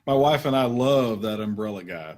My wife and I love that umbrella guy.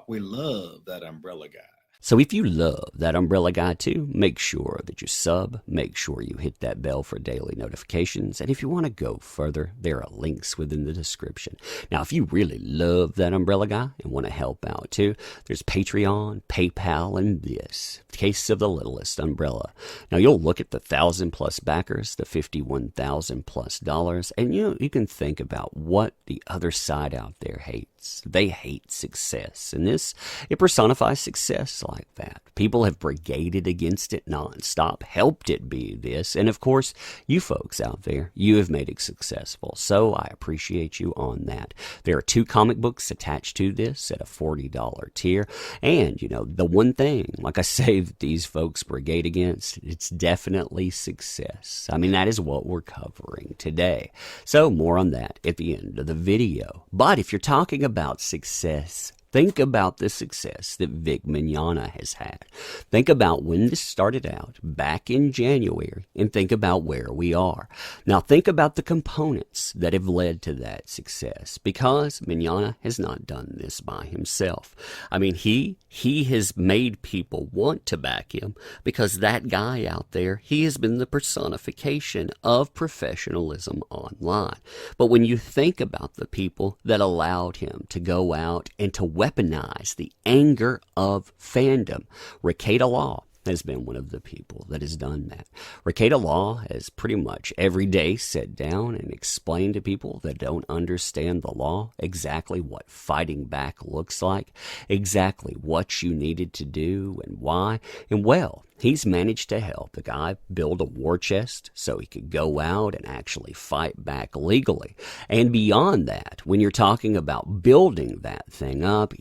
We love that umbrella guy. So if you love that umbrella guy too, make sure that you sub, make sure you hit that bell for daily notifications, and if you want to go further, there are links within the description. Now, if you really love that umbrella guy and want to help out too, there's Patreon, PayPal, and this, Case of the Littlest Umbrella. Now, you'll look at the 1,000+ backers, the $51,000+, and you can think about what the other side out there hates. They hate success, and it personifies success like that. People have brigaded against it nonstop, helped it be this, and of course, you folks out there, you have made it successful, so I appreciate you on that. There are 2 comic books attached to this at a $40 tier, and the one thing, like I say, that these folks brigade against, it's definitely success. I mean, that is what we're covering today. So more on that at the end of the video. But if you're talking about success, think about the success that Vic Mignogna has had. Think about when this started out back in January and think about where we are. Now think about the components that have led to that success, because Mignogna has not done this by himself. I mean, he has made people want to back him because that guy out there, he has been the personification of professionalism online. But when you think about the people that allowed him to go out and to weaponize the anger of fandom, Rekieta Law has been one of the people that has done that. Rekieta Law has pretty much every day sat down and explained to people that don't understand the law exactly what fighting back looks like, exactly what you needed to do and why. And well, he's managed to help the guy build a war chest so he could go out and actually fight back legally. And beyond that, when you're talking about building that thing up,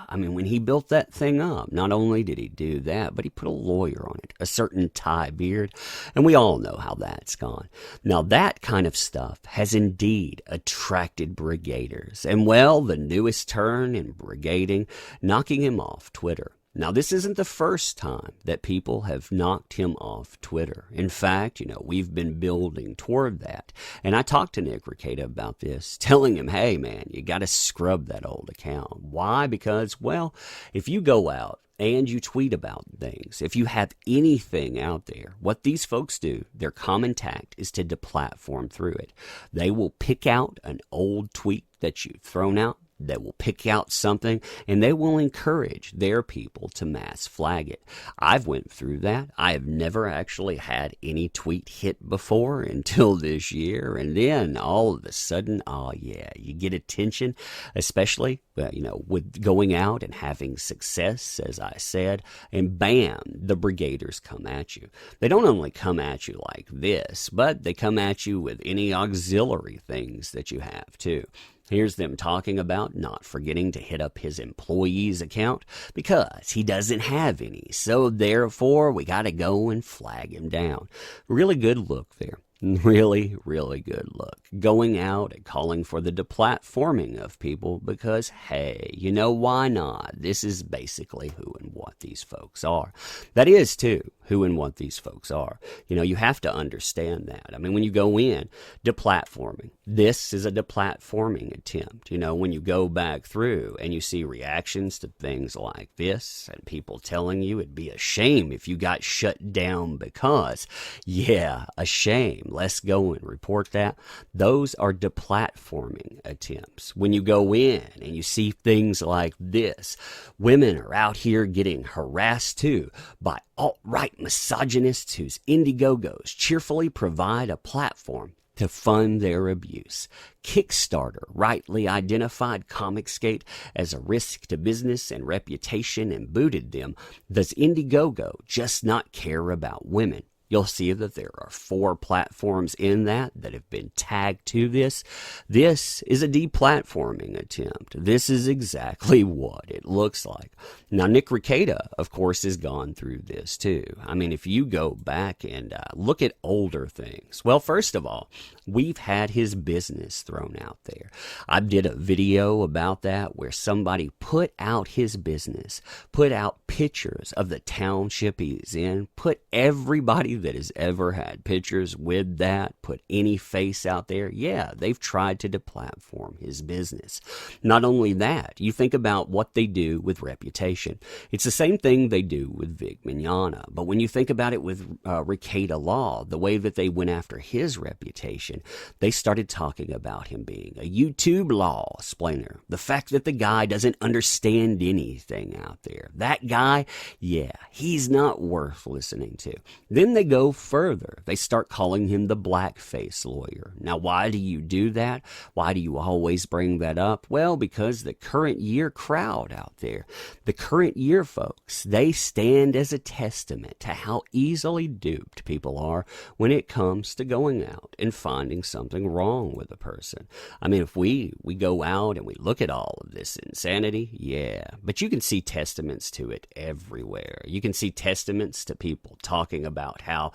I mean, when he built that thing up, not only did he do that, but he put a lawyer on it, a certain Ty Beard, and we all know how that's gone. Now, that kind of stuff has indeed attracted brigaders, and well, the newest turn in brigading, knocking him off Twitter. Now, this isn't the first time that people have knocked him off Twitter. In fact, we've been building toward that. And I talked to Nick Rekieta about this, telling him, hey, man, you got to scrub that old account. Why? Because, well, if you go out and you tweet about things, if you have anything out there, what these folks do, their common tact is to deplatform through it. They will pick out an old tweet that you've thrown out. They will pick out something and they will encourage their people to mass flag it. I've went through that. I have never actually had any tweet hit before until this year. And then all of a sudden, you get attention, especially, with going out and having success, as I said, and bam, the brigaders come at you. They don't only come at you like this, but they come at you with any auxiliary things that you have too. Here's them talking about not forgetting to hit up his employee's account because he doesn't have any. So therefore, we got to go and flag him down. Really good look there. Really, really good look. Going out and calling for the deplatforming of people because, hey, why not? This is basically who and what these folks are. That is, too, who and what these folks are. You have to understand that. I mean, when you go in, deplatforming, this is a deplatforming attempt. When you go back through and you see reactions to things like this and people telling you it'd be a shame if you got shut down because, a shame. Let's go and report that. Those are deplatforming attempts. When you go in and you see things like this, women are out here getting harassed too by alt-right misogynists whose Indiegogos cheerfully provide a platform to fund their abuse. Kickstarter rightly identified Comicsgate as a risk to business and reputation and booted them. Does Indiegogo just not care about women? You'll see that there are 4 platforms in that have been tagged to this. This is a deplatforming attempt. This is exactly what it looks like. Now, Nick Rekieta, of course, has gone through this too. I mean, if you go back and look at older things, well, first of all, we've had his business thrown out there. I did a video about that where somebody put out his business, put out pictures of the township he's in, put everybody's anybody that has ever had pictures with that, put any face out there, yeah, they've tried to deplatform his business. Not only that, you think about what they do with reputation. It's the same thing they do with Vic Mignogna. But when you think about it with Rekieta Law, the way that they went after his reputation, they started talking about him being a YouTube law explainer. The fact that the guy doesn't understand anything out there. That guy, yeah, he's not worth listening to. Then they go further. They start calling him the blackface lawyer. Now, why do you do that? Why do you always bring that up? Well, because the current year crowd out there, the current year folks, they stand as a testament to how easily duped people are when it comes to going out and finding something wrong with a person. I mean, if we go out and we look at all of this insanity, yeah, but you can see testaments to it everywhere. You can see testaments to people talking about how,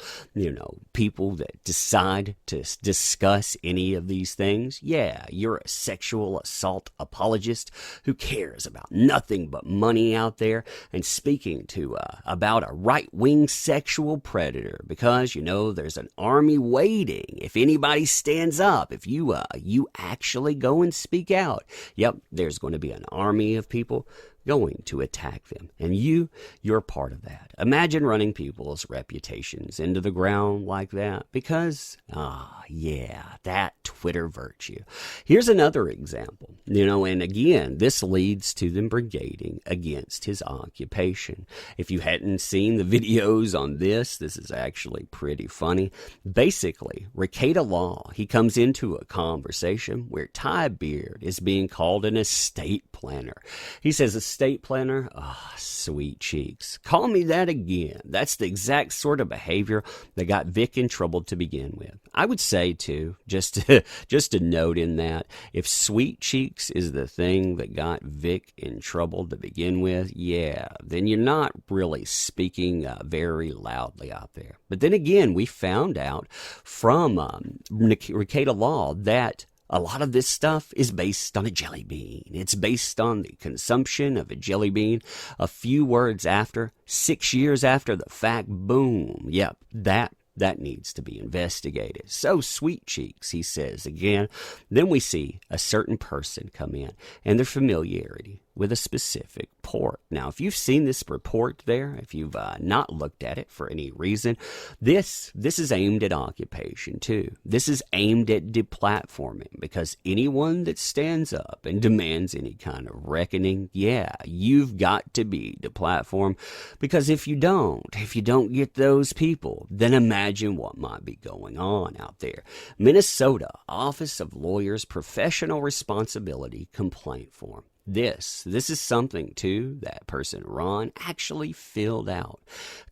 people that decide to discuss any of these things, yeah, you're a sexual assault apologist who cares about nothing but money out there and speaking to about a right-wing sexual predator because, there's an army waiting. If anybody stands up, if you actually go and speak out, yep, there's going to be an army of people going to attack them. And you're part of that. Imagine running people's reputations into the ground like that because, that Twitter virtue. Here's another example, and again, this leads to them brigading against his occupation. If you hadn't seen the videos on this is actually pretty funny. Basically, Rekieta Law, he comes into a conversation where Ty Beard is being called an estate planner. He says, estate planner? Ah, sweet cheeks. Call me that again. That's the exact sort of behavior that got Vic in trouble to begin with. I would say, too, just a note in that, if sweet cheeks is the thing that got Vic in trouble to begin with, yeah, then you're not really speaking very loudly out there. But then again, we found out from Rekieta Law that a lot of this stuff is based on a jelly bean. It's based on the consumption of a jelly bean. A few words after, 6 years after the fact, boom. Yep, that needs to be investigated. So, sweet cheeks, he says again. Then we see a certain person come in and their familiarity with a specific port. Now, if you've seen this report there, if you've not looked at it for any reason, this is aimed at occupation too. This is aimed at deplatforming because anyone that stands up and demands any kind of reckoning, yeah, you've got to be deplatformed because if you don't get those people, then imagine what might be going on out there. Minnesota Office of Lawyers Professional Responsibility Complaint Form. This is something, too, that person, Ron, actually filled out.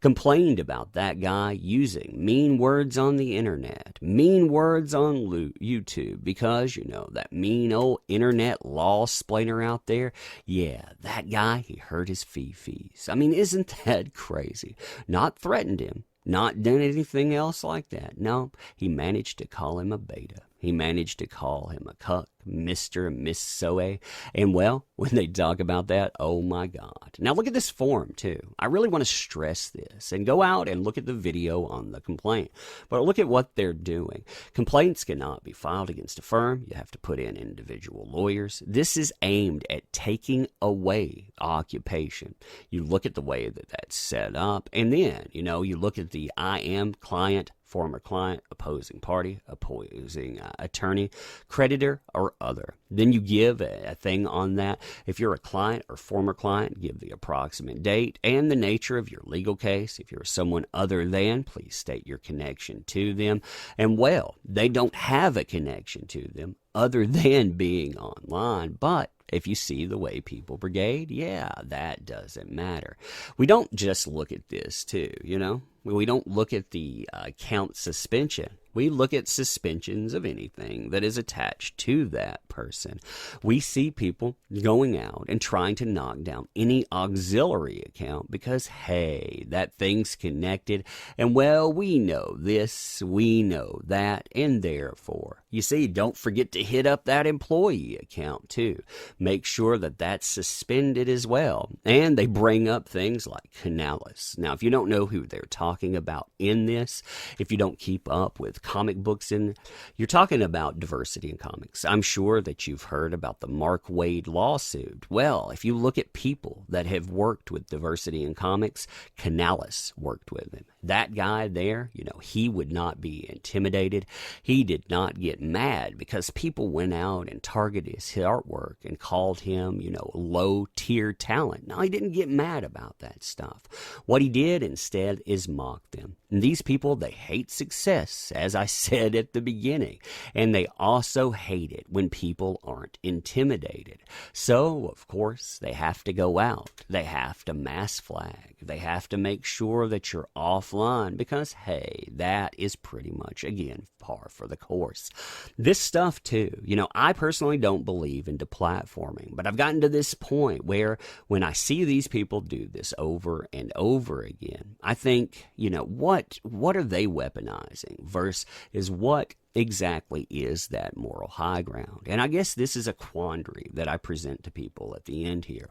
Complained about that guy using mean words on the internet, mean words on YouTube, because, that mean old internet law splainer out there, yeah, that guy, he hurt his fees. I mean, isn't that crazy? Not threatened him, not done anything else like that. No, he managed to call him a beta. He managed to call him a cuck, Mr. and Miss Soe. And well, when they talk about that, oh my God. Now look at this form too. I really want to stress this and go out and look at the video on the complaint. But look at what they're doing. Complaints cannot be filed against a firm. You have to put in individual lawyers. This is aimed at taking away occupation. You look at the way that that's set up. And then, you look at the I am client, former client, opposing party, opposing attorney, creditor, or other. Then you give a thing on that. If you're a client or former client, give the approximate date and the nature of your legal case. If you're someone other than, please state your connection to them. And well, they don't have a connection to them other than being online, but if you see the way people brigade, yeah, that doesn't matter. We don't just look at this too, We don't look at the account suspension. We look at suspensions of anything that is attached to that person. We see people going out and trying to knock down any auxiliary account because, hey, that thing's connected. And, well, we know this, we know that, and therefore, you see, don't forget to hit up that employee account, too. Make sure that that's suspended as well. And they bring up things like Canales. Now, if you don't know who they're talking talking about in this. If you don't keep up with comic books, you're talking about diversity in comics. I'm sure that you've heard about the Mark Waid lawsuit. Well, if you look at people that have worked with diversity in comics, Canales worked with him. That guy there, he would not be intimidated. He did not get mad because people went out and targeted his artwork and called him, low-tier talent. No, he didn't get mad about that stuff. What he did instead is mock them. And these people, they hate success, as I said at the beginning. And they also hate it when people aren't intimidated. So, of course, they have to go out. They have to mass flag. They have to make sure that you're offline because, hey, that is pretty much, again, par for the course. This stuff, too, I personally don't believe in deplatforming, but I've gotten to this point where when I see these people do this over and over again, I think, what are they weaponizing versus what exactly is that moral high ground? And I guess this is a quandary that I present to people at the end here.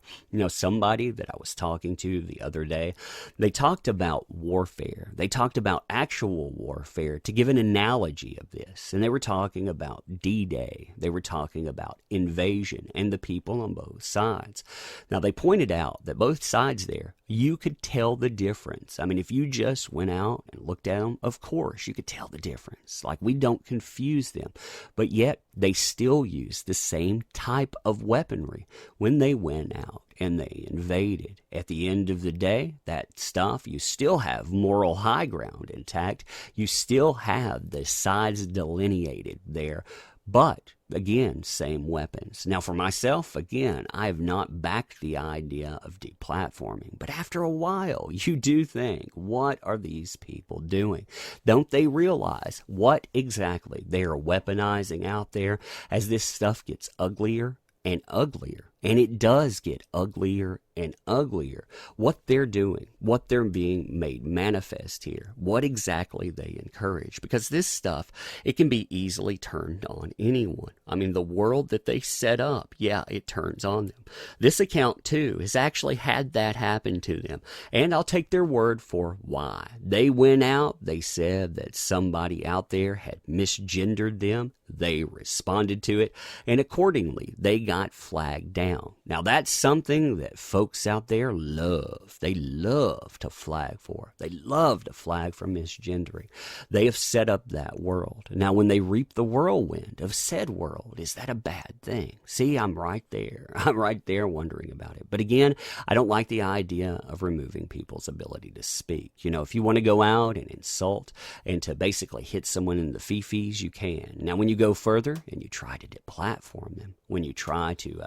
Somebody that I was talking to the other day, they talked about warfare. They talked about actual warfare to give an analogy of this. And they were talking about D-Day. They were talking about invasion and the people on both sides. Now, they pointed out that both sides there, you could tell the difference. I mean, if you just went out and looked at them, of course, you could tell the difference. Like, we don't confuse them. But yet, they still use the same type of weaponry when they went out and they invaded. At the end of the day, that stuff, you still have moral high ground intact. You still have the sides delineated there. But, again, same weapons. Now, for myself, again, I have not backed the idea of deplatforming. But after a while, you do think, what are these people doing? Don't they realize what exactly they are weaponizing out there as this stuff gets uglier and uglier? And it does get uglier and uglier. What they're doing, what they're being made manifest here, what exactly they encourage. Because this stuff, it can be easily turned on anyone. I mean, the world that they set up, yeah, it turns on them. This account, too, has actually had that happen to them. And I'll take their word for why. They went out, they said that somebody out there had misgendered them. They responded to it, and accordingly, they got flagged down. Now, that's something that folks out there love. They love to flag for. They love to flag for misgendering. They have set up that world. Now, when they reap the whirlwind of said world, is that a bad thing? See, I'm right there. I'm right there wondering about it. But again, I don't like the idea of removing people's ability to speak. If you want to go out and insult and to basically hit someone in the fifis, you can. Now, when you go further and you try to deplatform them, when you try to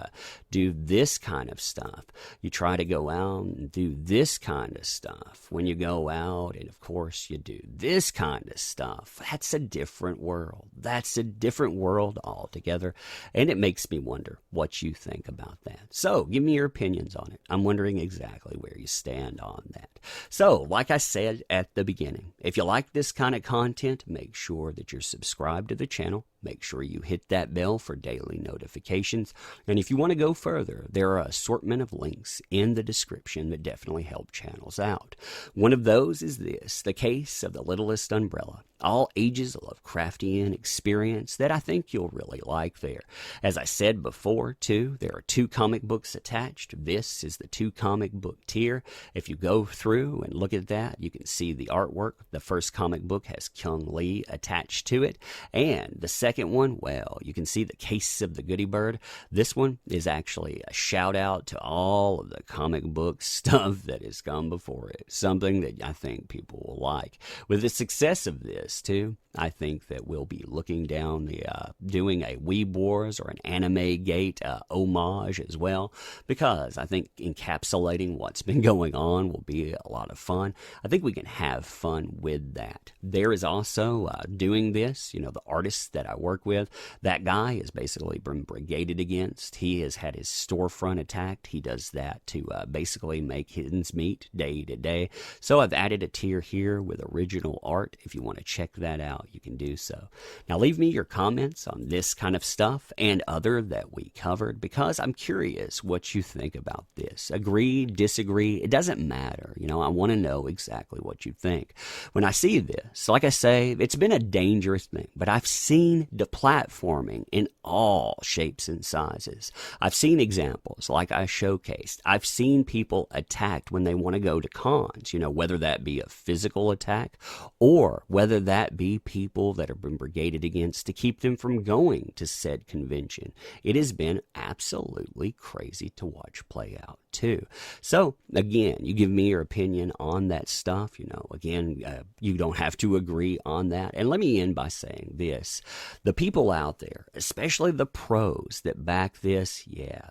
do this kind of stuff, you try to go out and do this kind of stuff. When you go out and, of course, you do this kind of stuff, that's a different world. That's a different world altogether. And it makes me wonder what you think about that. So give me your opinions on it. I'm wondering exactly where you stand on that. So, like I said at the beginning, if you like this kind of content, make sure that you're subscribed to the channel. Make sure you hit that bell for daily notifications. And if you want to go further, there are an assortment of links in the description that definitely help channels out. One of those is this, The Case of the Littlest Umbrella. All ages Lovecraftian experience that I think you'll really like there. As I said before, too, there are 2 comic books attached. This is the 2 comic book tier. If you go through and look at that, you can see the artwork. The first comic book has Kyung Lee attached to it. And the second one, well, you can see The Case of the Goody Bird. This one is actually a shout out to all of the comic book stuff that has come before it. Something that I think people will like. With the success of this, too, I think that we'll be looking down the doing a Weeb Wars or an Anime Gate homage as well, because I think encapsulating what's been going on will be a lot of fun. I think we can have fun with that. There is also doing this, the artists that I work with. That guy has basically been brigaded against. He has had his storefront attacked. He does that to basically make ends meet day to day. So I've added a tier here with original art. If you want to check that out, you can do so. Now leave me your comments on this kind of stuff and other that we covered, because I'm curious what you think about this. Agree, disagree, it doesn't matter. I want to know exactly what you think. When I see this, like I say, it's been a dangerous thing, but I've seen deplatforming in all shapes and sizes. I've seen examples like I showcased. I've seen people attacked when they want to go to cons, whether that be a physical attack or whether that be people that have been brigaded against to keep them from going to said convention. It has been absolutely crazy to watch play out too. So again, you give me your opinion on that stuff. Again, you don't have to agree on that. And let me end by saying this: the people out there, especially the pros that back this,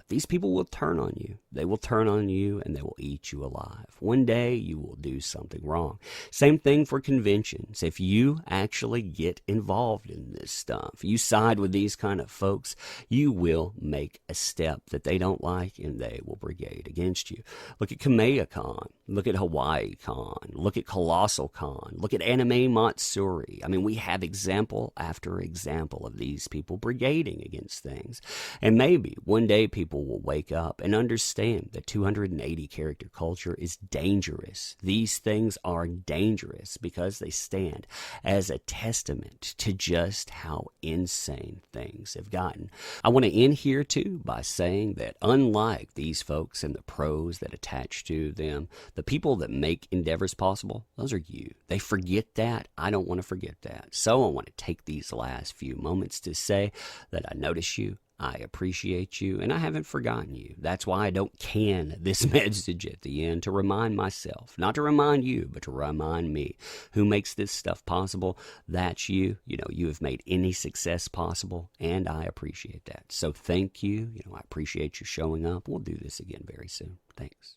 these people will turn on you. They will turn on you and they will eat you alive. One day you will do something wrong. Same thing for conventions. If you actually get involved in this stuff, you side with these kind of folks, you will make a step that they don't like and they will brigade against you. Look at KamehaCon. Look at Hawaii Con. Look at Colossal Con. Look at Anime Matsuri. I mean, we have example after example of these people brigading against things. And maybe one day people will wake up and understand that 280 character culture is dangerous. These things are dangerous because they stand as a testament to just how insane things have gotten. I want to end here too by saying that unlike these folks and the pros that attach to them, the people that make endeavors possible, those are you. They forget that. I don't want to forget that. So I want to take these last few moments to say that I notice you, I appreciate you, and I haven't forgotten you. That's why I don't can this message at the end, to remind myself, not to remind you, but to remind me who makes this stuff possible. That's you. You have made any success possible, and I appreciate that. So thank you. I appreciate you showing up. We'll do this again very soon. Thanks.